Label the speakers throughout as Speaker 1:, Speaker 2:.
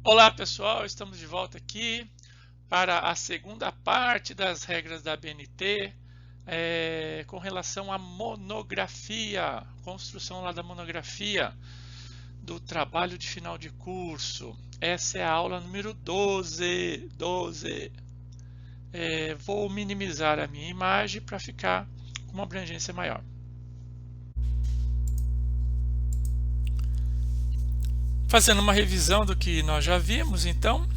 Speaker 1: Olá pessoal, estamos de volta aqui para a segunda parte das regras da BNT com relação à monografia, construção lá da monografia do trabalho de final de curso. Essa é a aula número 12. Vou minimizar a minha imagem para ficar com uma abrangência maior. Fazendo uma revisão do que nós já vimos, então,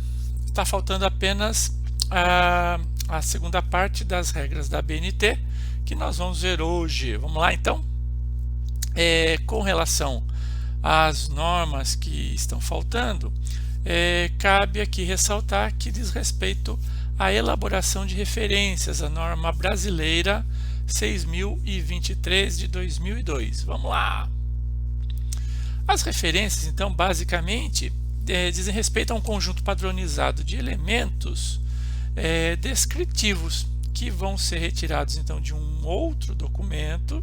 Speaker 1: está faltando apenas a segunda parte das regras da BNT, que nós vamos ver hoje. Vamos lá, então? Com relação às normas que estão faltando, cabe aqui ressaltar que diz respeito à elaboração de referências, a norma brasileira 6.023 de 2002. Vamos lá! As referências, então, basicamente, dizem respeito a um conjunto padronizado de elementos descritivos que vão ser retirados, então, de um outro documento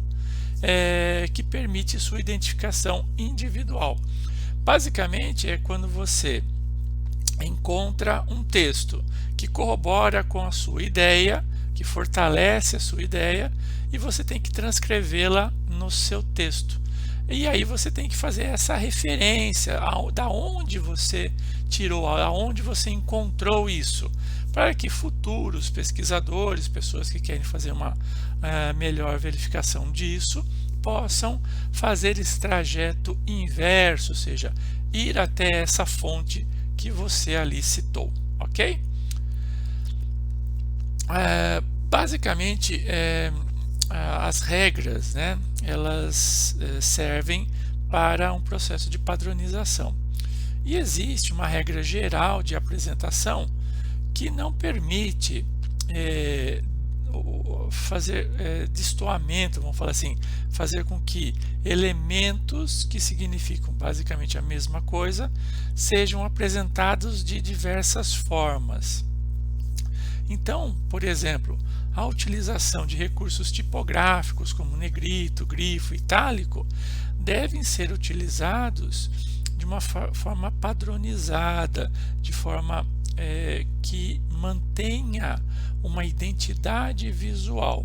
Speaker 1: que permite sua identificação individual. Basicamente, é quando você encontra um texto que corrobora com a sua ideia, que fortalece a sua ideia, e você tem que transcrevê-la no seu texto. E aí você tem que fazer essa referência da onde você tirou, aonde você encontrou isso, para que futuros pesquisadores, pessoas que querem fazer uma melhor verificação disso, possam fazer esse trajeto inverso, ou seja, ir até essa fonte que você ali citou, ok? Basicamente, as regras, né, elas servem para um processo de padronização. E existe uma regra geral de apresentação que não permite fazer destoamento, vamos falar assim, fazer com que elementos que significam basicamente a mesma coisa sejam apresentados de diversas formas. Então, por exemplo, a utilização de recursos tipográficos como negrito, grifo, itálico devem ser utilizados de uma forma padronizada, de forma que mantenha uma identidade visual.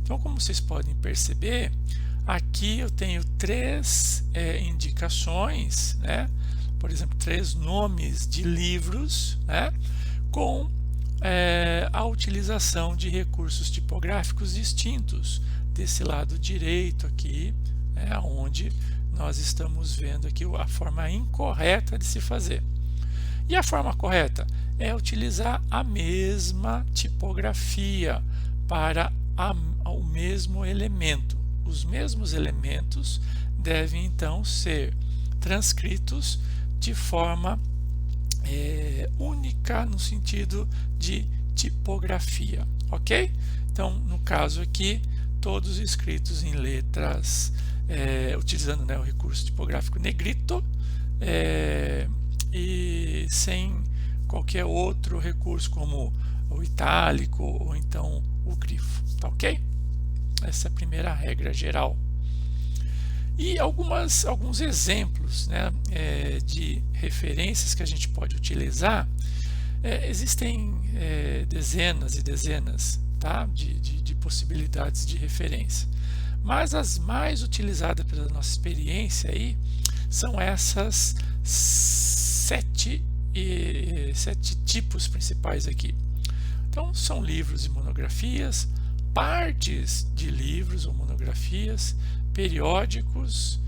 Speaker 1: Então, como vocês podem perceber, aqui eu tenho três indicações, né? Por exemplo, três nomes de livros, né? Com a utilização de recursos tipográficos distintos desse lado direito aqui, onde nós estamos vendo aqui a forma incorreta de se fazer. E a forma correta é utilizar a mesma tipografia para o mesmo elemento. Os mesmos elementos devem então ser transcritos de forma única no sentido de tipografia, ok? Então, no caso aqui, todos escritos em letras, utilizando o recurso tipográfico negrito e sem qualquer outro recurso como o itálico ou então o grifo, tá ok? Essa é a primeira regra geral. E alguns exemplos, né, de referências que a gente pode utilizar. Existem dezenas e dezenas, tá, de possibilidades de referência, mas as mais utilizadas pela nossa experiência aí são essas sete tipos principais aqui. Então, são livros e monografias, partes de livros ou monografias, periódicos,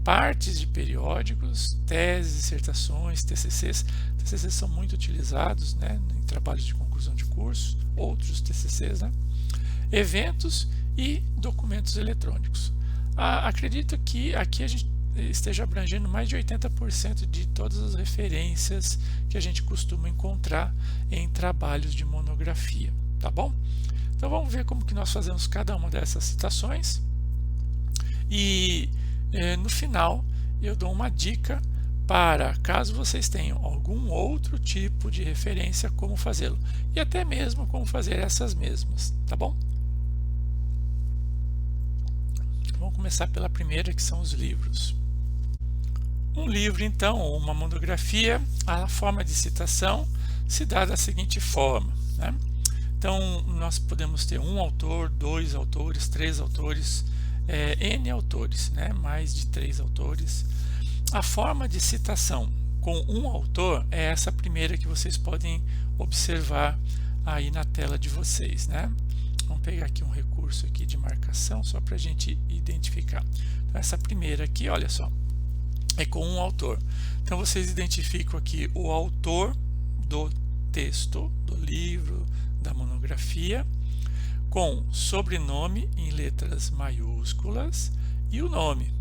Speaker 1: partes de periódicos, teses, dissertações, TCCs. TCCs são muito utilizados, né, em trabalhos de conclusão de curso, outros TCCs, né, eventos e documentos eletrônicos. Acredito que aqui a gente esteja abrangendo mais de 80% de todas as referências que a gente costuma encontrar em trabalhos de monografia, tá bom? Então vamos ver como que nós fazemos cada uma dessas citações e no final eu dou uma dica para, caso vocês tenham algum outro tipo de referência, como fazê-lo e até mesmo como fazer essas mesmas, tá bom? Vamos começar pela primeira, que são os livros. Um livro, então, ou uma monografia, a forma de citação se dá da seguinte forma, né? Então, nós podemos ter um autor, dois autores, três autores, N autores, né? Mais de três autores. A forma de citação com um autor é essa primeira que vocês podem observar aí na tela de vocês, né? Vamos pegar aqui um recurso aqui de marcação só para a gente identificar. Então, essa primeira aqui, olha só, é com um autor. Então vocês identificam aqui o autor do texto, do livro, da monografia, com sobrenome em letras maiúsculas e o nome.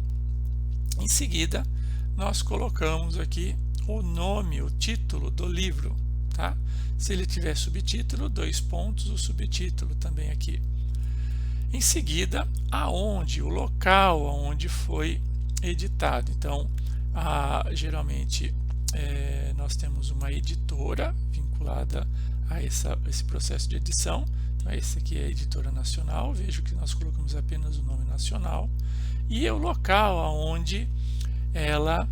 Speaker 1: Em seguida, nós colocamos aqui o nome, o título do livro, tá? Se ele tiver subtítulo, 2 pontos, o subtítulo também aqui. Em seguida, aonde, o local aonde foi editado. Então, geralmente nós temos uma editora vinculada a esse processo de edição. Então, esse aqui é a editora nacional. Vejo que nós colocamos apenas o nome nacional e o local aonde ela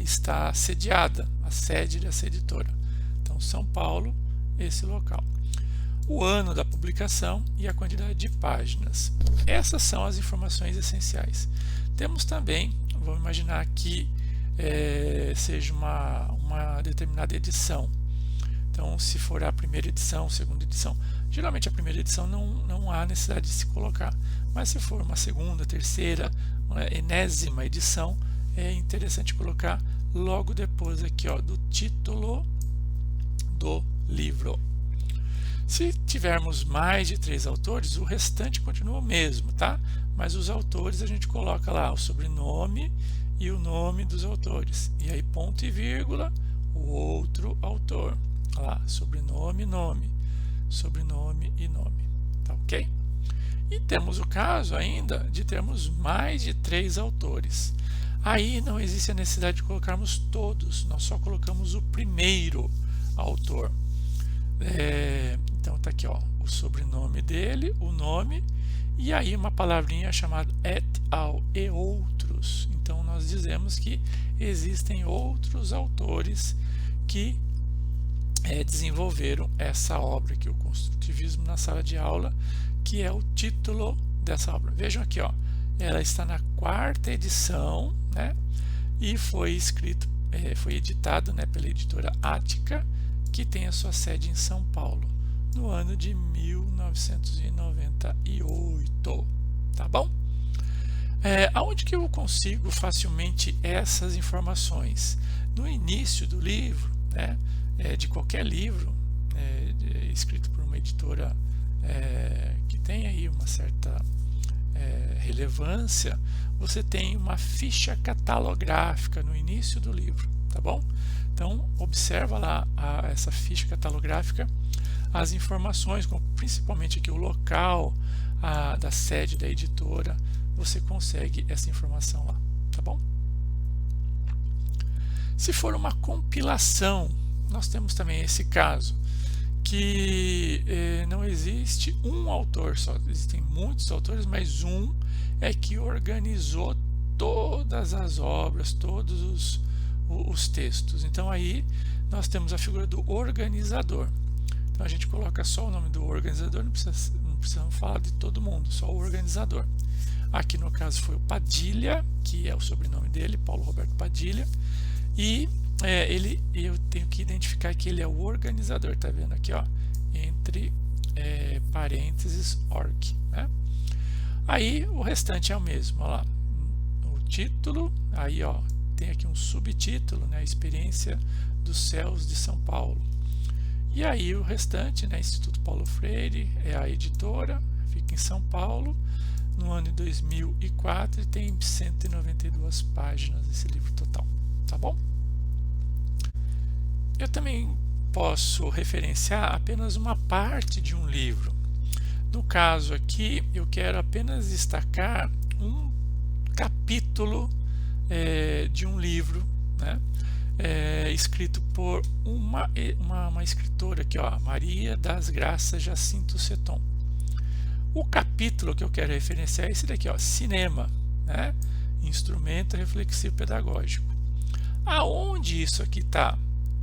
Speaker 1: está sediada, a sede dessa editora. Então, São Paulo, esse local. O ano da publicação e a quantidade de páginas. Essas são as informações essenciais. Temos também, vamos imaginar que seja uma determinada edição. Então, se for a primeira edição, segunda edição, geralmente a primeira edição não há necessidade de se colocar. Mas se for uma segunda, terceira, uma enésima edição, é interessante colocar logo depois aqui, ó, do título do livro. Se tivermos mais de 3 autores, o restante continua o mesmo, tá? Mas os autores a gente coloca lá o sobrenome e o nome dos autores. E aí ponto e vírgula, o outro autor. Lá, sobrenome, nome, sobrenome e nome, tá ok? E temos o caso ainda de termos mais de 3 autores. Aí não existe a necessidade de colocarmos todos, nós só colocamos o primeiro autor. Então tá aqui, ó, o sobrenome dele, o nome, e aí uma palavrinha chamada et al, e outros. Então nós dizemos que existem outros autores que desenvolveram essa obra aqui, o Construtivismo na Sala de Aula, que é o título dessa obra. Vejam aqui, ó, ela está na 4ª edição, né? E foi editado, né, pela editora Ática, que tem a sua sede em São Paulo, no ano de 1998, tá bom? Aonde que eu consigo facilmente essas informações? No início do livro, né, de qualquer livro escrito por uma editora que tem aí uma certa relevância, você tem uma ficha catalográfica no início do livro, tá bom? Então observa lá essa ficha catalográfica, as informações, principalmente aqui o local da sede da editora, você consegue essa informação lá, tá bom? Se for uma compilação, nós temos também esse caso, que não existe um autor só, existem muitos autores, mas um é que organizou todas as obras, todos os textos. Então aí nós temos a figura do organizador. Então a gente coloca só o nome do organizador, não precisamos falar de todo mundo, só o organizador. Aqui no caso foi o Padilha, que é o sobrenome dele, Paulo Roberto Padilha, e eu tenho que identificar que ele é o organizador, tá vendo aqui, ó, entre parênteses org, né? Aí o restante é o mesmo, olha lá, o título, aí ó, tem aqui um subtítulo, né, a experiência dos céus de São Paulo. E aí o restante, né, Instituto Paulo Freire, é a editora, fica em São Paulo, no ano de 2004, e tem 192 páginas esse livro total, tá bom? Eu também posso referenciar apenas uma parte de um livro. No caso aqui, eu quero apenas destacar um capítulo de um livro, né, escrito por uma escritora aqui, ó, Maria das Graças Jacinto Seton. O capítulo que eu quero referenciar é esse daqui, ó, Cinema, né, instrumento reflexivo pedagógico. Aonde isso aqui está?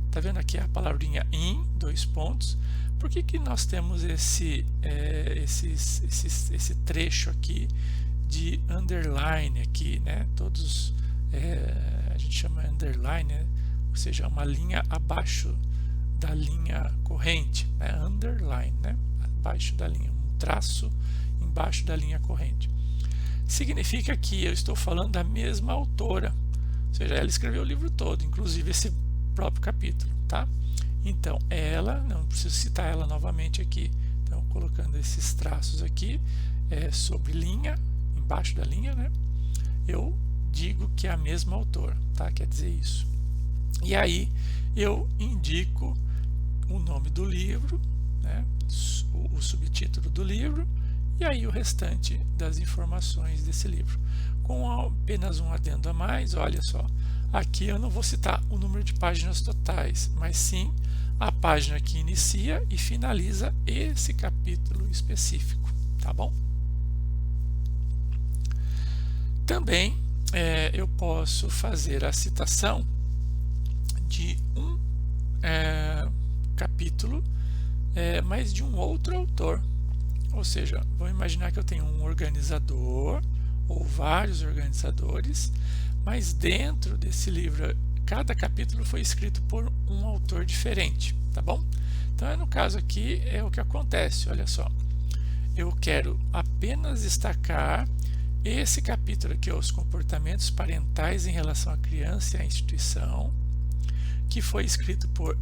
Speaker 1: Tá vendo aqui a palavrinha in, 2 pontos. Por que nós temos esse trecho aqui de underline aqui, né? Todos a gente chama underline, né? Ou seja, uma linha abaixo da linha corrente, né? Underline, né? Abaixo da linha, um traço embaixo da linha corrente. Significa que eu estou falando da mesma autora, ou seja, ela escreveu o livro todo, inclusive esse próprio capítulo, tá? Então, ela, não preciso citar ela novamente aqui, então colocando esses traços aqui sobre linha, embaixo da linha, né? Eu digo que é a mesma autora, tá? Quer dizer isso. E aí eu indico o nome do livro, né? O subtítulo do livro, e aí o restante das informações desse livro. Com apenas um adendo a mais, olha só, aqui eu não vou citar o número de páginas totais, mas sim a página que inicia e finaliza esse capítulo específico, tá bom? Também eu posso fazer a citação de um capítulo, mas de um outro autor. Ou seja, vamos imaginar que eu tenho um organizador ou vários organizadores, mas dentro desse livro, cada capítulo foi escrito por um autor diferente, tá bom? Então, no caso aqui, é o que acontece, olha só. Eu quero apenas destacar esse capítulo aqui, os comportamentos parentais em relação à criança e à instituição, que foi escrito por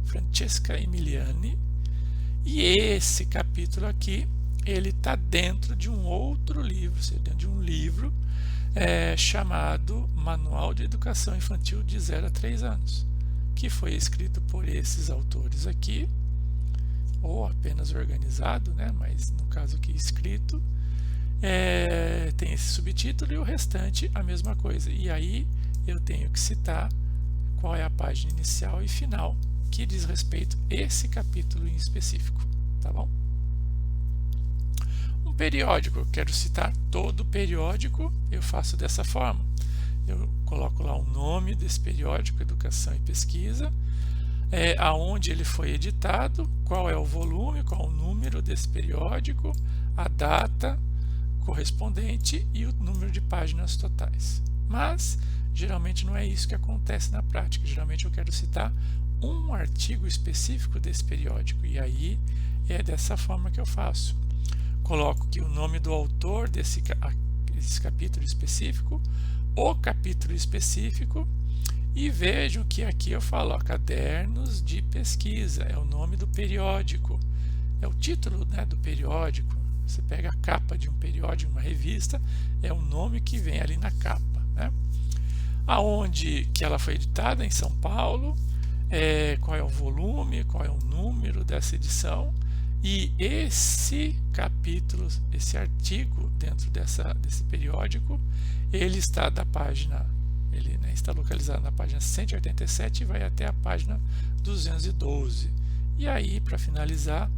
Speaker 1: Francesca Emiliani, e esse capítulo aqui ele está dentro de um outro livro, dentro de um livro chamado Manual de Educação Infantil de 0 a 3 anos, que foi escrito por esses autores aqui, ou apenas organizado, né? Mas no caso aqui escrito, tem esse subtítulo e o restante a mesma coisa. E aí eu tenho que citar qual é a página inicial e final que diz respeito a esse capítulo em específico, tá bom? Um periódico, eu quero citar todo o periódico, eu faço dessa forma. Eu coloco lá o nome desse periódico, Educação e Pesquisa, aonde ele foi editado, qual é o volume, qual é o número desse periódico, a data correspondente e o número de páginas totais. Mas geralmente não é isso que acontece na prática. Geralmente eu quero citar um artigo específico desse periódico, e aí é dessa forma que eu faço. Coloco aqui o nome do autor desse capítulo específico, o capítulo específico, e vejam que aqui eu falo, ó, Cadernos de Pesquisa, é o nome do periódico, é o título, né, do periódico. Você pega a capa de um periódico, uma revista, é o nome que vem ali na capa, né? Aonde que ela foi editada, em São Paulo, qual é o volume, qual é o número dessa edição, e esse capítulo, esse artigo dentro desse periódico, ele está da página, ele, né, está localizado na página 187 e vai até a página 212. E aí, para finalizar,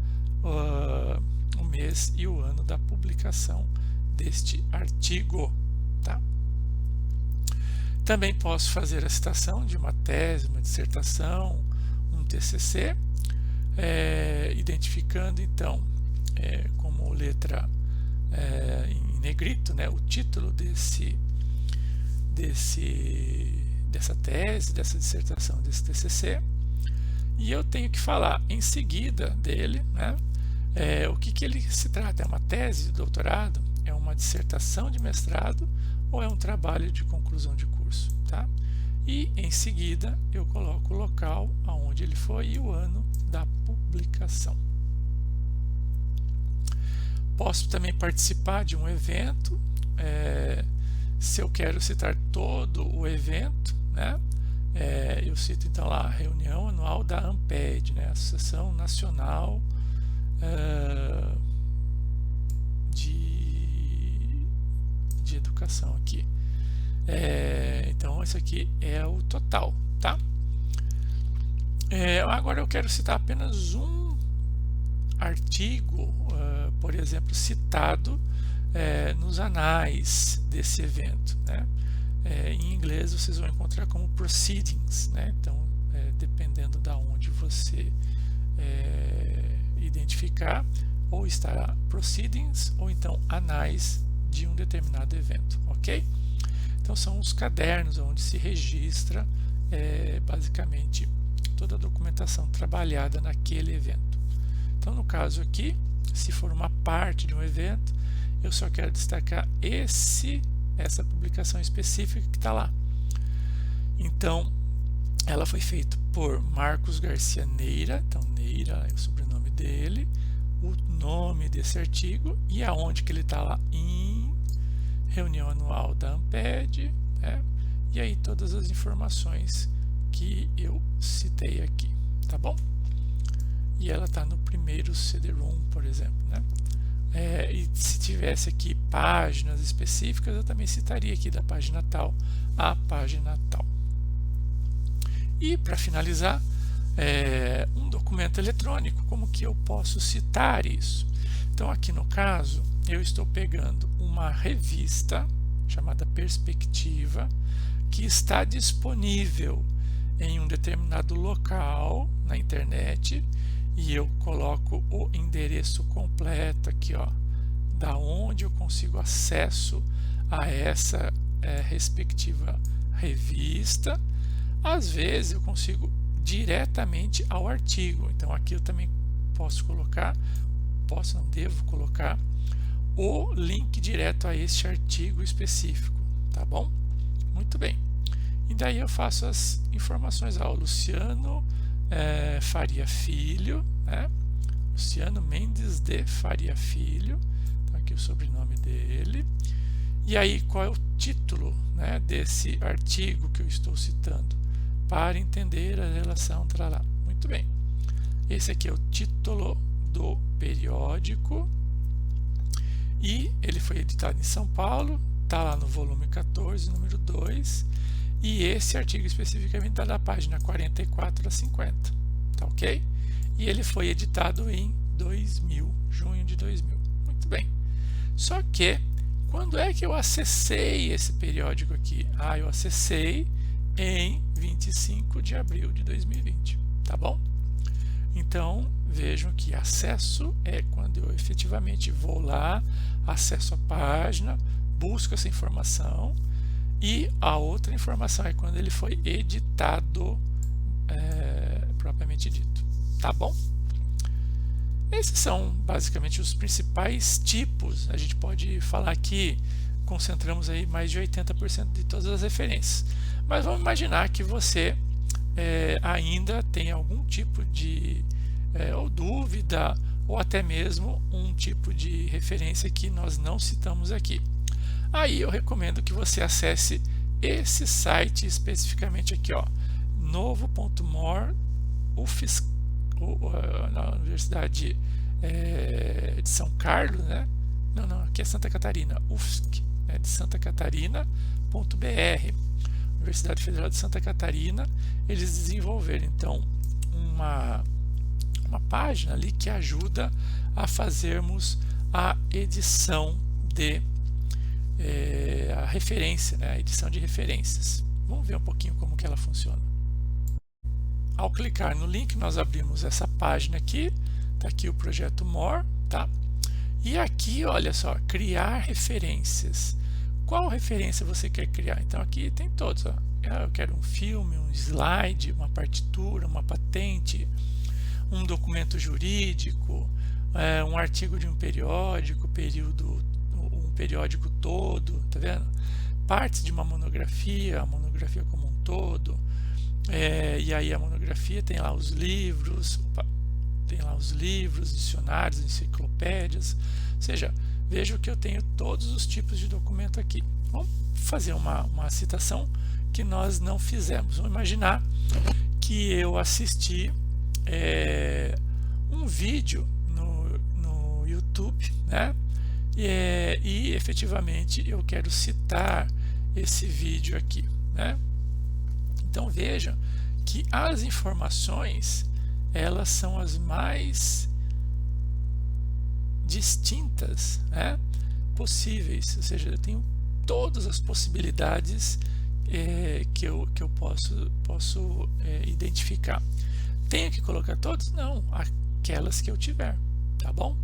Speaker 1: o mês e o ano da publicação deste artigo, tá? Também posso fazer a citação de uma tese, uma dissertação, um TCC, identificando então como letra em negrito, né, o título dessa tese, dessa dissertação, desse TCC, e eu tenho que falar em seguida dele, né, o que ele se trata. É uma tese de doutorado? É uma dissertação de mestrado? Ou é um trabalho de conclusão de curso, tá? E em seguida eu coloco o local aonde ele foi e o ano da publicação. Posso também participar de um evento, se eu quero citar todo o evento, né? Eu cito então lá a reunião anual da ANPED, né? Associação Nacional de Educação aqui. Então esse aqui é o total, tá? Agora eu quero citar apenas um artigo, por exemplo, citado nos anais desse evento, né? Em inglês vocês vão encontrar como proceedings, né? Então, dependendo da onde você identificar, ou estará proceedings ou então anais de um determinado evento, ok? Então são os cadernos onde se registra basicamente toda a documentação trabalhada naquele evento. Então no caso aqui, se for uma parte de um evento, eu só quero destacar essa publicação específica que está lá. Então ela foi feita por Marcos Garcia Neira, então Neira é o sobrenome dele, o nome desse artigo e aonde que ele está lá, em reunião anual da ANPED, né? E aí todas as informações que eu citei aqui, tá bom? E ela está no primeiro CD-ROM, por exemplo, né? E se tivesse aqui páginas específicas, eu também citaria aqui da página tal à página tal. E para finalizar, um documento eletrônico, como que eu posso citar isso? Então aqui no caso, eu estou pegando uma revista chamada Perspectiva, que está disponível em um determinado local na internet, e eu coloco o endereço completo aqui, ó, da onde eu consigo acesso a essa respectiva revista. Às vezes eu consigo diretamente ao artigo, então aqui eu também posso colocar, não devo colocar o link direto a este artigo específico, tá bom? Muito bem. E daí eu faço as informações, Luciano Faria Filho, né? Luciano Mendes de Faria Filho, então aqui o sobrenome dele. E aí qual é o título, né, desse artigo que eu estou citando? Para entender a relação, tralá. Muito bem. Esse aqui é o título do periódico e ele foi editado em São Paulo, está lá no volume 14, número 2, e esse artigo especificamente está da página 44 a 50, tá ok? E ele foi editado em 2000, junho de 2000. Muito bem. Só que, quando é que eu acessei esse periódico aqui? Eu acessei em 25 de abril de 2020, tá bom? Então, vejam que acesso é quando eu efetivamente vou lá, acesso a página, busco essa informação, e a outra informação é quando ele foi editado, propriamente dito, tá bom? Esses são basicamente os principais tipos. A gente pode falar que concentramos aí mais de 80% de todas as referências. Mas vamos imaginar que você ainda tem algum tipo de ou dúvida, ou até mesmo um tipo de referência que nós não citamos aqui. Aí eu recomendo que você acesse esse site especificamente aqui, ó, novo.more, na Universidade de São Carlos, né? Não, aqui é Santa Catarina, UFSC, de Santa Catarina.br, Universidade Federal de Santa Catarina. Eles desenvolveram então uma página ali que ajuda a fazermos a edição de a referência, né? A edição de referências. Vamos ver um pouquinho como que ela funciona. Ao clicar no link, nós abrimos essa página aqui. Está aqui o projeto More, tá? E aqui, olha só, criar referências. Qual referência você quer criar? Então aqui tem todos, ó. Eu quero um filme, um slide, uma partitura, uma patente, um documento jurídico, um artigo de um periódico, um periódico todo, tá vendo? Partes de uma monografia, a monografia como um todo. E aí a monografia tem lá os livros, dicionários, enciclopédias, ou seja, veja que eu tenho todos os tipos de documento aqui. Vamos fazer uma citação que nós não fizemos. Vamos imaginar que eu assisti um vídeo no YouTube, né? E efetivamente eu quero citar esse vídeo aqui, né? Então vejam que as informações, elas são as mais distintas, né? possíveis, ou seja, eu tenho todas as possibilidades que eu posso identificar. Tenho que colocar todos? Não, aquelas que eu tiver, tá bom?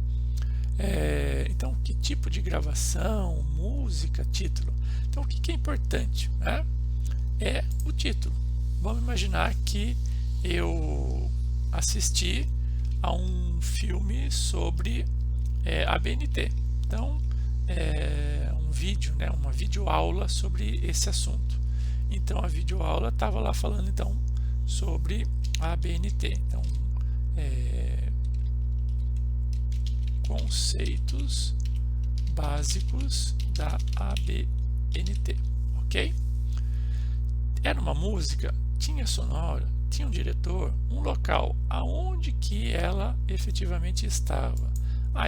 Speaker 1: Então, que tipo de gravação, música, título? Então, o que é importante, né? É o título. Vamos imaginar que eu assisti a um filme sobre a BNT. Então, um vídeo, né, uma videoaula sobre esse assunto. Então, a videoaula estava lá falando então sobre a BNT. Então, conceitos básicos da ABNT, ok? Era uma música, tinha sonora, tinha um diretor, um local, aonde que ela efetivamente estava.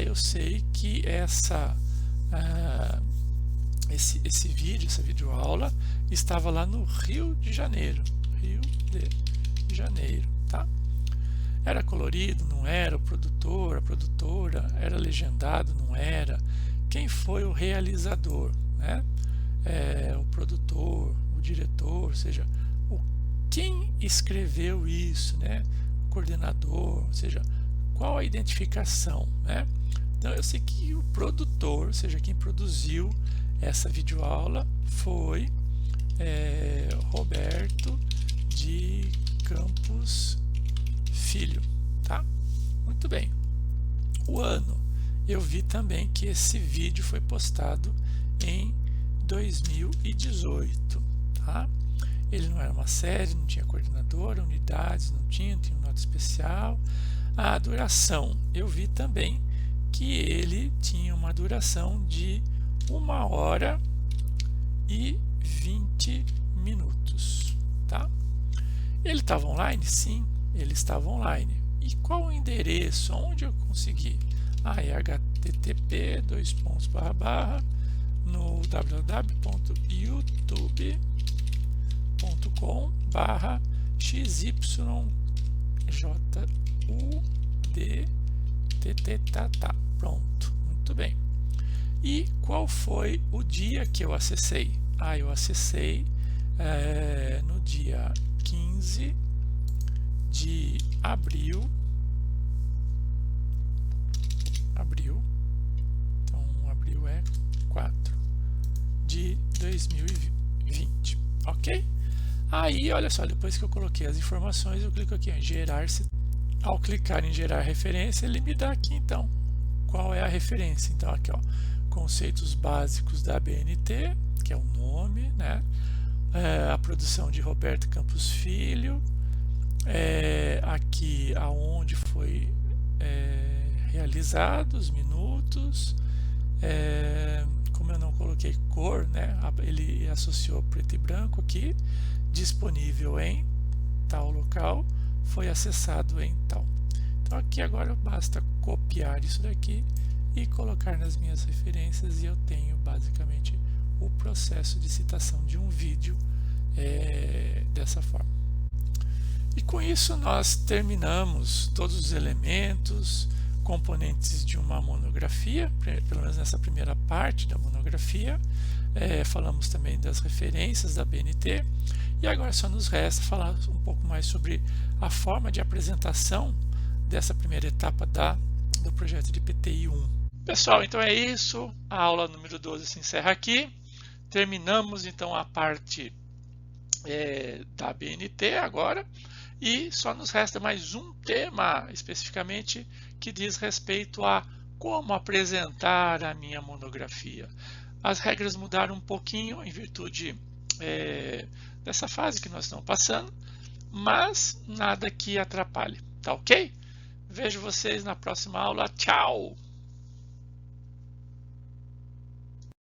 Speaker 1: Eu sei que esse vídeo, essa videoaula estava lá no Rio de Janeiro, tá? Era colorido, não era? O produtor, a produtora, era legendado, não era? Quem foi o realizador, né? O produtor, o diretor, ou seja, quem escreveu isso, né? O coordenador, ou seja, qual a identificação, né? Então eu sei que o produtor, ou seja, quem produziu essa videoaula foi Roberto de Campos Filho, tá? Muito bem. O ano, eu vi também que esse vídeo foi postado em 2018, tá? Ele não era uma série, não tinha coordenadora, unidades, não tinha nota especial. A duração, eu vi também que ele tinha uma duração de 1h e 20 minutos, tá? Ele estava online? Sim, ele estava online. E qual o endereço? Onde eu consegui? É http no www.youtube.com/xyudttata. Pronto, muito bem. E qual foi o dia que eu acessei? Eu acessei no dia 15 de abril, então abril é 4 de 2020, ok? Aí, olha só, depois que eu coloquei as informações, eu clico aqui em gerar. Ao clicar em gerar referência, ele me dá aqui então qual é a referência. Então aqui, ó, conceitos básicos da BNT, que é o nome, né? A produção de Roberto Campos Filho, aqui aonde foi realizado, os minutos, como eu não coloquei cor, né? Ele associou preto e branco aqui, disponível em tal local, foi acessado em tal. Então aqui agora basta copiar isso daqui e colocar nas minhas referências e eu tenho basicamente o processo de citação de um vídeo dessa forma. E com isso nós terminamos todos os elementos, componentes de uma monografia, pelo menos nessa primeira parte da monografia. Falamos também das referências da BNT e agora só nos resta falar um pouco mais sobre a forma de apresentação dessa primeira etapa do projeto de PTI 1. Pessoal, então é isso, a aula número 12 se encerra aqui. Terminamos então a parte da BNT agora e só nos resta mais um tema especificamente que diz respeito a como apresentar a minha monografia. As regras mudaram um pouquinho em virtude dessa fase que nós estamos passando, mas nada que atrapalhe, tá ok? Vejo vocês na próxima aula, tchau!